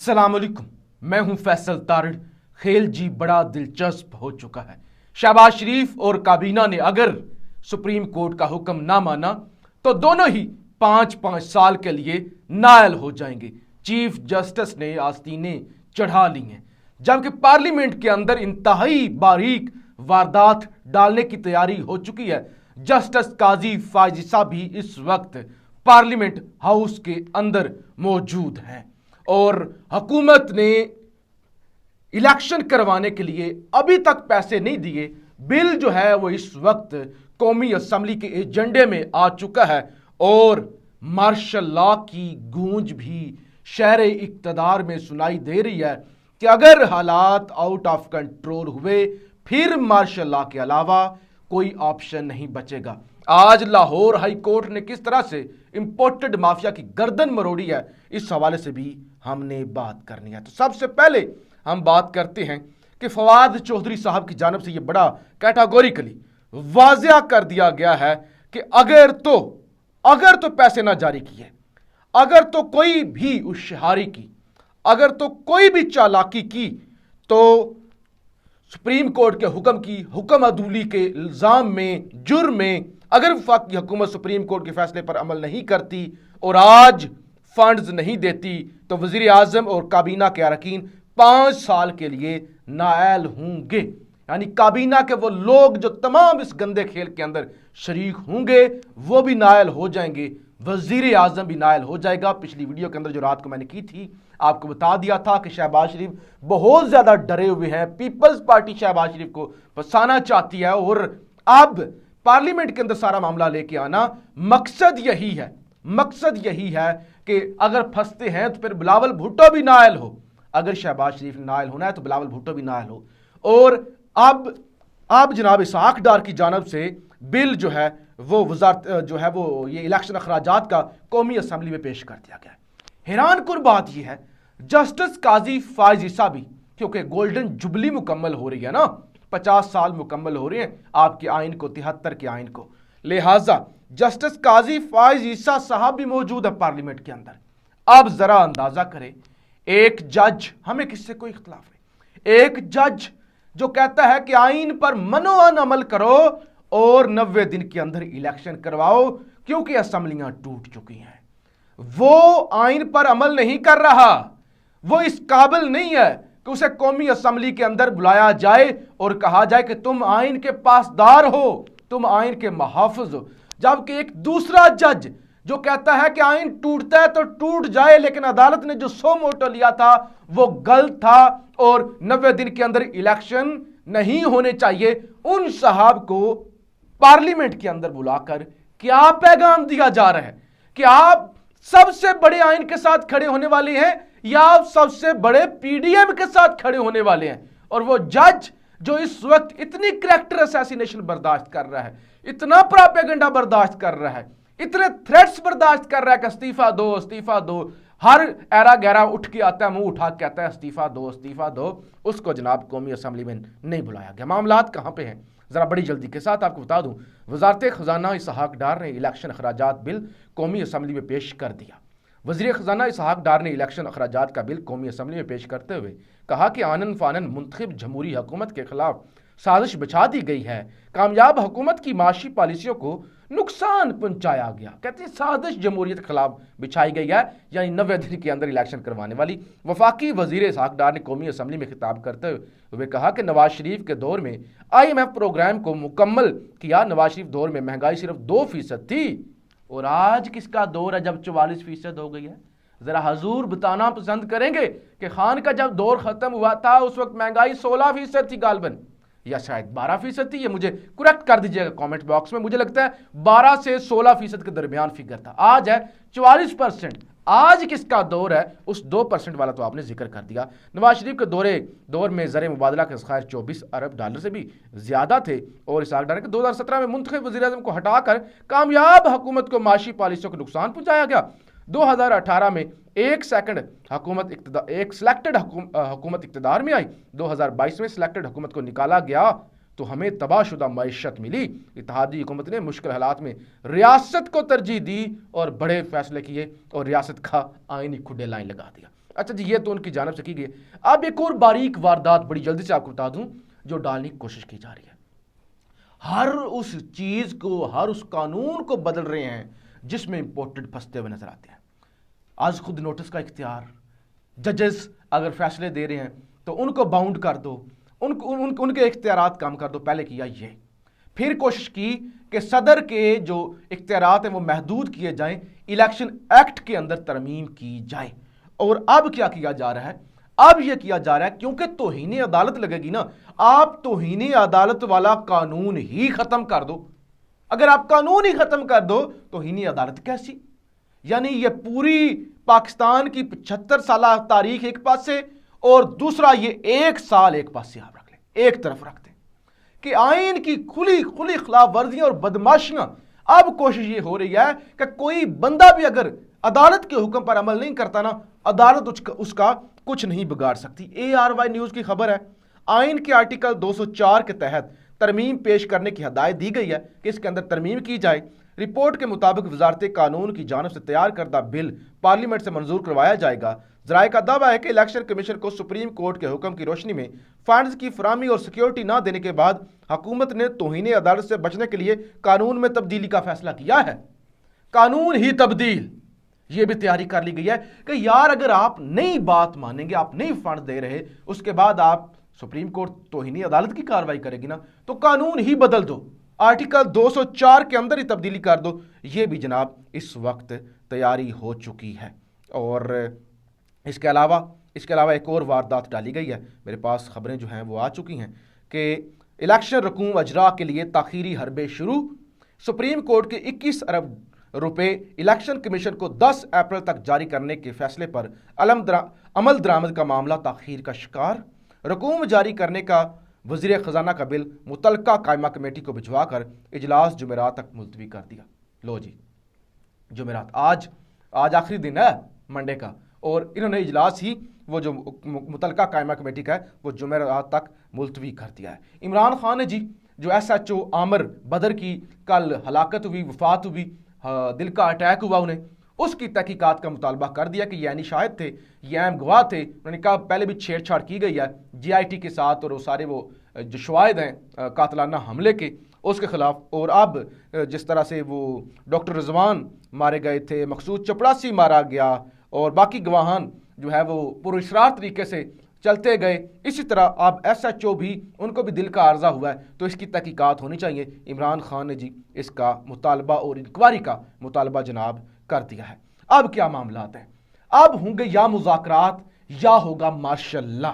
अस्सलाम वालेकुम, मैं हूं फैसल तारड़। खेल जी बड़ा दिलचस्प हो चुका है। शहबाज शरीफ और काबीना ने अगर सुप्रीम कोर्ट का हुक्म ना माना तो दोनों ही 5-5 साल के लिए नायल हो जाएंगे। चीफ जस्टिस ने आस्तीनें चढ़ा ली हैं, जबकि पार्लियामेंट के अंदर इंतहाई बारीक वारदात डालने की तैयारी हो चुकी है। जस्टिस काजी फायज ईसा भी इस वक्त पार्लियामेंट हाउस के अंदर मौजूद हैं और हुकूमत ने इलेक्शन करवाने के लिए अभी तक पैसे नहीं दिए। बिल जो है वो इस वक्त कौमी असेंबली के एजेंडे में आ चुका है और मार्शल लॉ की गूंज भी शहर इक्तदार में सुनाई दे रही है कि अगर हालात आउट ऑफ कंट्रोल हुए फिर मार्शल लॉ के अलावा कोई ऑप्शन नहीं बचेगा। आज लाहौर हाई कोर्ट ने किस तरह से इंपोर्टेड माफिया की गर्दन मरोड़ी है, इस हवाले से भी हमने बात करनी है। तो सबसे पहले हम बात करते हैं कि फवाद चौधरी साहब की जानिब से यह बड़ा कैटेगोरिकली वाजिया कर दिया गया है कि अगर तो पैसे ना जारी किए, अगर तो कोई भी उश्हारी की, अगर तो कोई भी चालाकी की, तो सुप्रीम कोर्ट के हुक्म की हुक्म अदूली के इल्जाम में, जुर्म में अगर वफाकी हुकूमत सुप्रीम कोर्ट के फैसले पर अमल नहीं करती और आज फंड्स नहीं देती तो वजीर आजम और काबीना के अरकान 5 साल के लिए नाअहल होंगे। यानी काबीना के वो लोग जो तमाम इस गंदे खेल के अंदर शरीक होंगे वो भी नाअहल हो जाएंगे, वजीर आजम भी नाअहल हो जाएगा। पिछली वीडियो के अंदर जो रात को मैंने की थी आपको बता दिया था कि शहबाज शरीफ बहुत ज्यादा डरे हुए हैं। पीपल्स पार्टी शहबाज शरीफ को फंसाना चाहती है और अब पार्लियामेंट के अंदर सारा मामला लेके आना मकसद यही है कि अगर फंसते हैं तो फिर बिलावल भुट्टो भी नाअहल हो। अगर शहबाज शरीफ ने नाअहल होना है तो बिलावल भुट्टो भी नाअहल हो। और अब जनाब इसहाक डार की जानब से बिल जो है वो वजारत जो है वो ये इलेक्शन अखराजात का कौमी असेंबली में पेश कर दिया गया है। हैरान कुन बात यह है, जस्टिस काजी फायज ईसा भी, क्योंकि गोल्डन जुबली मुकम्मल हो रही है ना, 50 साल मुकम्मल हो रहे हैं आपके आइन को, 73 के आइन को, लिहाजा जस्टिस काजी फायज ईसा साहब भी मौजूद है पार्लियामेंट के अंदर। अब जरा अंदाजा करें, एक जज, हमें किससे कोई इख्तलाफ नहीं, एक जज जो कहता है कि आइन पर मनोअन अमल करो और 90 दिन के अंदर इलेक्शन करवाओ क्योंकि असेंबलियां टूट चुकी हैं, वो आइन पर अमल नहीं कर रहा। वो इस काबिल नहीं है कि उसे कौमी असेंबली के अंदर बुलाया जाए और कहा जाए कि तुम आइन के पासदार हो, तुम आइन के मुहाफिज हो। जबकि एक दूसरा जज जो कहता है कि आइन टूटता है तो टूट जाए, लेकिन अदालत ने जो सो मोटो लिया था वो गलत था और 90 दिन के अंदर इलेक्शन नहीं होने चाहिए। उन साहब को पार्लियामेंट के अंदर बुलाकर क्या पैगाम दिया जा रहा है कि आप सबसे बड़े आइन के साथ खड़े होने वाले हैं या आप सबसे बड़े पीडीएम के साथ खड़े होने वाले हैं। और वो जज जो इस वक्त इतनी करैक्टर असैसिनेशन बर्दाश्त कर रहा है, इतना प्रोपेगेंडा बर्दाश्त कर रहा है, इतने थ्रेट्स बर्दाश्त कर रहा है कि इस्तीफा दो, इस्तीफा दो, हर एरा गहरा उठ के आता है, मुंह उठा के कहता है इस्तीफा दो, इस्तीफा दो, उसको जनाब कौमी असेंबली में नहीं बुलाया गया। मामलात कहां पे हैं जरा बड़ी जल्दी के साथ आपको बता दूं। वजारत खजाना इसहाक डार ने इलेक्शन अखराजात बिल कौमी असेंबली में पेश कर दिया। वजीर खजाना इसहाक डार ने इलेक्शन अखराजात का बिल कौमी असेंबली में पेश करते हुए कहा कि आनन फानन मुंतखब जमहूरी हुकूमत के खिलाफ साजिश बिछा दी गई है, कामयाब हुकूमत की माशी पॉलिसियों को नुकसान पहुंचाया गया। कहते हैं साजिश जमहूरियत के खिलाफ बिछाई गई है, यानी 90 दिन के अंदर इलेक्शन करवाने वाली। वफाकी वजीर इसहाक डार ने कौमी असेंबली में खिताब करते हुए कहा कि नवाज शरीफ के दौर में IMF प्रोग्राम को मुकम्मल किया। नवाज शरीफ दौर में महंगाई सिर्फ 2% थी और आज किसका दौर है जब 44% हो गई है। जरा हजूर बताना पसंद करेंगे कि खान का जब दौर खत्म हुआ था उस वक्त महंगाई 16% थी गालबन, या शायद 12% थी। ये मुझे करेक्ट कर दीजिएगा कमेंट बॉक्स में। मुझे लगता है 12 से 16% के दरमियान फिगर था। आज है 44%। आज किसका दौर है, उस 2% वाला तो आपने जिक्र कर दिया। नवाज शरीफ के दौर में ज़र मुबादला के ज़खायर 24 अरब डॉलर से भी ज्यादा थे और इसहाक डार के 2017 में मुंतखब वज़ीर आज़म को हटाकर कामयाब हुकूमत को माशी पॉलिसियों को नुकसान पहुंचाया गया। 2018 में एक सिलेक्टेड हुकूमत इक़्तिदार में आई, 2022 में सिलेक्टेड हुकूमत को निकाला गया तो हमें तबाहशुदा मईशत मिली। इत्तेहादी हुकूमत ने मुश्किल हालात में रियासत को तरजीह दी और बड़े फैसले किए और रियासत का आईनी खुडे लाइन लगा दिया। अच्छा जी, ये तो उनकी जानिब से की गई। अब एक और बारीक वारदात बड़ी जल्दी से आपको बता दूं जो डालने की कोशिश की जा रही है। हर उस चीज को, हर उस कानून को बदल रहे हैं जिसमें इंपोर्टेड फंसते हुए नजर आते हैं। आज खुद नोटिस का इख्तियार, जजेस अगर फैसले दे रहे हैं तो उनको बाउंड कर दो, उनके इख्तियारात कम कर दो। पहले किया ये, फिर कोशिश की कि सदर के जो इख्तियारात हैं वो महदूद किए जाएं, इलेक्शन एक्ट के अंदर तरमीम की जाए। और अब क्या किया जा रहा है? अब यह किया जा रहा है क्योंकि तौहीन अदालत लगेगी ना, आप तौहीन अदालत वाला कानून ही खत्म कर दो। अगर आप कानून ही खत्म कर दो तौहीन अदालत कैसी? यानी ये पूरी पाकिस्तान की 75 साल तारीख एक पासे और दूसरा ये एक साल एक पासे आप रख लें, एक तरफ रख दें कि आइन की खुली खुली खिलाफ वर्जियां और बदमाशियां। अब कोशिश ये हो रही है कि कोई बंदा भी अगर अदालत के हुक्म पर अमल नहीं करता ना, अदालत उसका कुछ नहीं बिगाड़ सकती। ARY न्यूज की खबर है, आइन के आर्टिकल 204 के तहत तरमीम पेश करने की हदायत दी गई है कि इसके अंदर तरमीम की जाए। रिपोर्ट के मुताबिक वजारत कानून की जानिब से तैयार करदा बिल पार्लियामेंट से मंजूर करवाया जाएगा। जराए का दावा है कि इलेक्शन कमीशन को सुप्रीम कोर्ट के हुक्म की रोशनी में फंड्स की फराहमी और सिक्योरिटी ना देने के बाद हुकूमत ने तौहीन अदालत से बचने के लिए कानून में तब्दीली का फैसला किया है। कानून ही तब्दील, ये भी तैयारी कर ली गई है कि यार अगर आप नई बात मानेंगे, आप नई फंड दे रहे, उसके बाद आप सुप्रीम कोर्ट तौहीन अदालत की कार्रवाई करेगी ना, तो कानून ही बदल दो, आर्टिकल 204 के अंदर ही तब्दीली कर दो। ये भी जनाब इस वक्त तैयारी हो चुकी है। और इसके अलावा एक और वारदात डाली गई है, मेरे पास खबरें जो हैं वो आ चुकी हैं कि इलेक्शन रकूम अजरा के लिए ताखीरी हरबे शुरू। सुप्रीम कोर्ट के 21 अरब रुपए इलेक्शन कमीशन को 10 अप्रैल तक जारी करने के फैसले पर अमल दरामद का मामला ताखीर का शिकार। रकूम जारी करने का वज़ीर ख़जाना का बिल मुतलका कायमा कमेटी को भिजवा कर इजलास जुमेरात तक मुलतवी कर दिया। लो जी, जुमेरात आज आखिरी दिन है मंडे का, और इन्होंने इजलास ही वो जो मुतलका कायमा कमेटी का है वो जुमेरात तक मुलतवी कर दिया है। इमरान खान ने जी जो SHO आमिर बदर की कल हलाकत हुई, वफात हुई, दिल का अटैक हुआ उन्हें, उसकी तहकीकात का मुतालबा कर दिया कि ये यानी शाहिद थे, ये अहम गवाह थे। उन्होंने कहा पहले भी छेड़छाड़ की गई है GIT के साथ और वो सारे वो जो शवाहिद हैं कातलाना हमले के, उसके खिलाफ। और अब जिस तरह से वो डॉक्टर रिजवान मारे गए थे, मकसूद चपड़ासी मारा गया और बाकी गवाहान जो है वो पुरअसरार तरीके से चलते गए, इसी तरह अब SHO भी, उनको भी दिल का आर्जा हुआ है, तो इसकी तहकीकात होनी चाहिए। इमरान खान ने जी इसका मुतालबा और इंक्वायरी का मुतालबा जनाब कर दिया है। अब क्या मामलात हैं? अब होंगे या मुज़ाकरात या होगा मार्शल लॉ।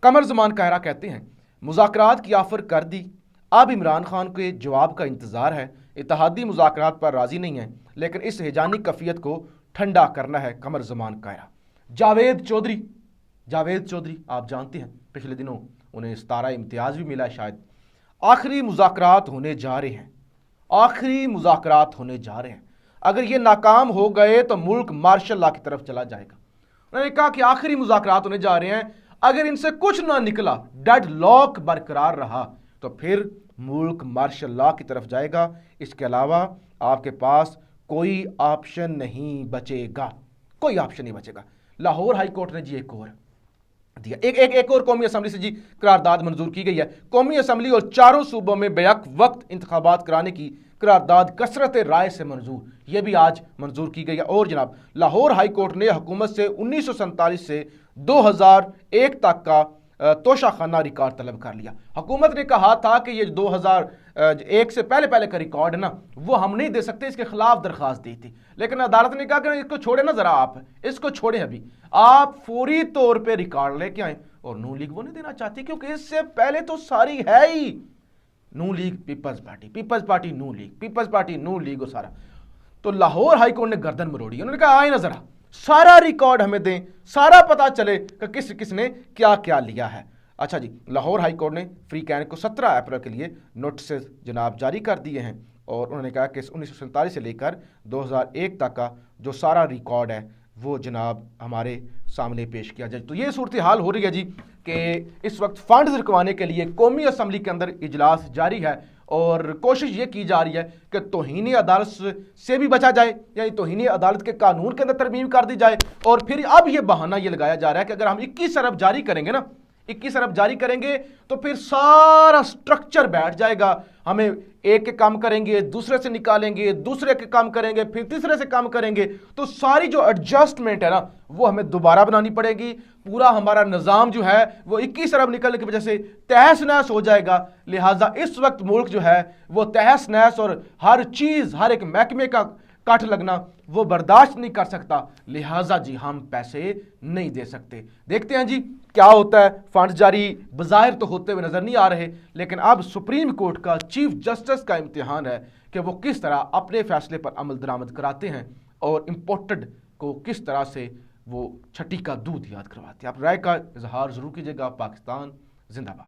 कमर ज़मान कायरा कहते हैं मुज़ाकरात की ऑफर कर दी, अब इमरान खान के जवाब का इंतज़ार है। इत्तेहादी मुज़ाकरात पर राज़ी नहीं है, लेकिन इस हिजानी कफियत को ठंडा करना है। कमर ज़मान कायरा। जावेद चौधरी आप जानते हैं, पिछले दिनों उन्हें 17 इम्तियाज़ भी मिला है शायद। आखिरी मुज़ाकरात होने जा रहे हैं। अगर ये नाकाम हो गए तो मुल्क मार्शल लॉ की तरफ चला जाएगा। उन्होंने कहा कि आखिरी मुज़ाकरात होने जा रहे हैं, अगर इनसे कुछ ना निकला, डेड लॉक बरकरार रहा, तो फिर मुल्क मार्शल लॉ की तरफ जाएगा। इसके अलावा आपके पास कोई ऑप्शन नहीं बचेगा। लाहौर हाई कोर्ट ने जी एक और दिया, एक और कौमी असम्बली से जी करारदाद मंजूर की गई है। कौमी असम्बली और चारों सूबों में बेयक वक्त इंतखाबात कराने की करारदाद कसरत राय से मंजूर, यह भी आज मंजूर की गई है। और जनाब लाहौर हाई कोर्ट ने हुकूमत से 1947 से 2001 तक का तोशाखाना रिकॉर्ड तलब कर लिया। हुकूमत ने कहा था कि ये 2001 से पहले का रिकॉर्ड है ना, वो हम नहीं दे सकते, इसके खिलाफ दरख्वास्त दी थी, लेकिन अदालत ने कहा कि इसको छोड़े ना, जरा आप इसको छोड़े, अभी आप फौरी तौर पे रिकॉर्ड लेके आए। और नून लीग वो नहीं देना चाहती, क्योंकि इससे पहले तो सारी है ही नून लीग पीपल्स पार्टी नून लीग और सारा। तो लाहौर हाई कोर्ट ने गर्दन मरोड़ी, उन्होंने कहा आए ना जरा सारा रिकॉर्ड हमें दें, सारा पता चले कि किसने क्या क्या लिया है। अच्छा जी, लाहौर हाई कोर्ट ने फ्री कैन को 17 अप्रैल के लिए नोटिस जनाब जारी कर दिए हैं, और उन्होंने कहा कि 1947 से लेकर 2001 तक का जो सारा रिकॉर्ड है वो जनाब हमारे सामने पेश किया जाए। तो ये सूरत हाल हो रही है जी कि इस वक्त फंड्स रखवाने के लिए कौमी असम्बली के अंदर इजलास जारी है, اور کوشش یہ کی جا رہی ہے کہ توہین عدالت سے بھی بچا جائے، یعنی توہین عدالت کے قانون کے اندر ترمیم کر دی جائے، اور پھر اب یہ بہانہ یہ لگایا جا رہا ہے کہ اگر ہم 21 ارب جاری کریں گے نا، 21 ارب جاری کریں گے تو پھر سارا سٹرکچر بیٹھ جائے گا، ہمیں ایک کے کام کریں گے، دوسرے سے نکالیں گے، دوسرے کے کام کریں گے، پھر تیسرے سے کام کریں گے، تو ساری جو ایڈجسٹمنٹ ہے نا وہ ہمیں دوبارہ بنانی پڑے گی، پورا ہمارا نظام جو ہے وہ 21 ارب نکلنے کی وجہ سے تہس نہس ہو جائے گا۔ لہٰذا اس وقت ملک جو ہے وہ تہس نہس اور ہر چیز، ہر ایک محکمے کا کٹ لگنا وہ برداشت نہیں کر سکتا، لہٰذا جی ہم پیسے نہیں دے سکتے۔ دیکھتے ہیں جی کیا ہوتا ہے، فنڈ جاری بظاہر تو ہوتے ہوئے نظر نہیں آ رہے، لیکن اب سپریم کورٹ کا چیف جسٹس کا امتحان ہے کہ وہ کس طرح اپنے فیصلے پر عمل درآمد کراتے ہیں اور امپورٹڈ کو کس طرح سے وہ چھٹی کا دودھ یاد کرواتے ہیں۔ آپ رائے کا اظہار ضرور کیجیے گا۔ پاکستان زندہ باد۔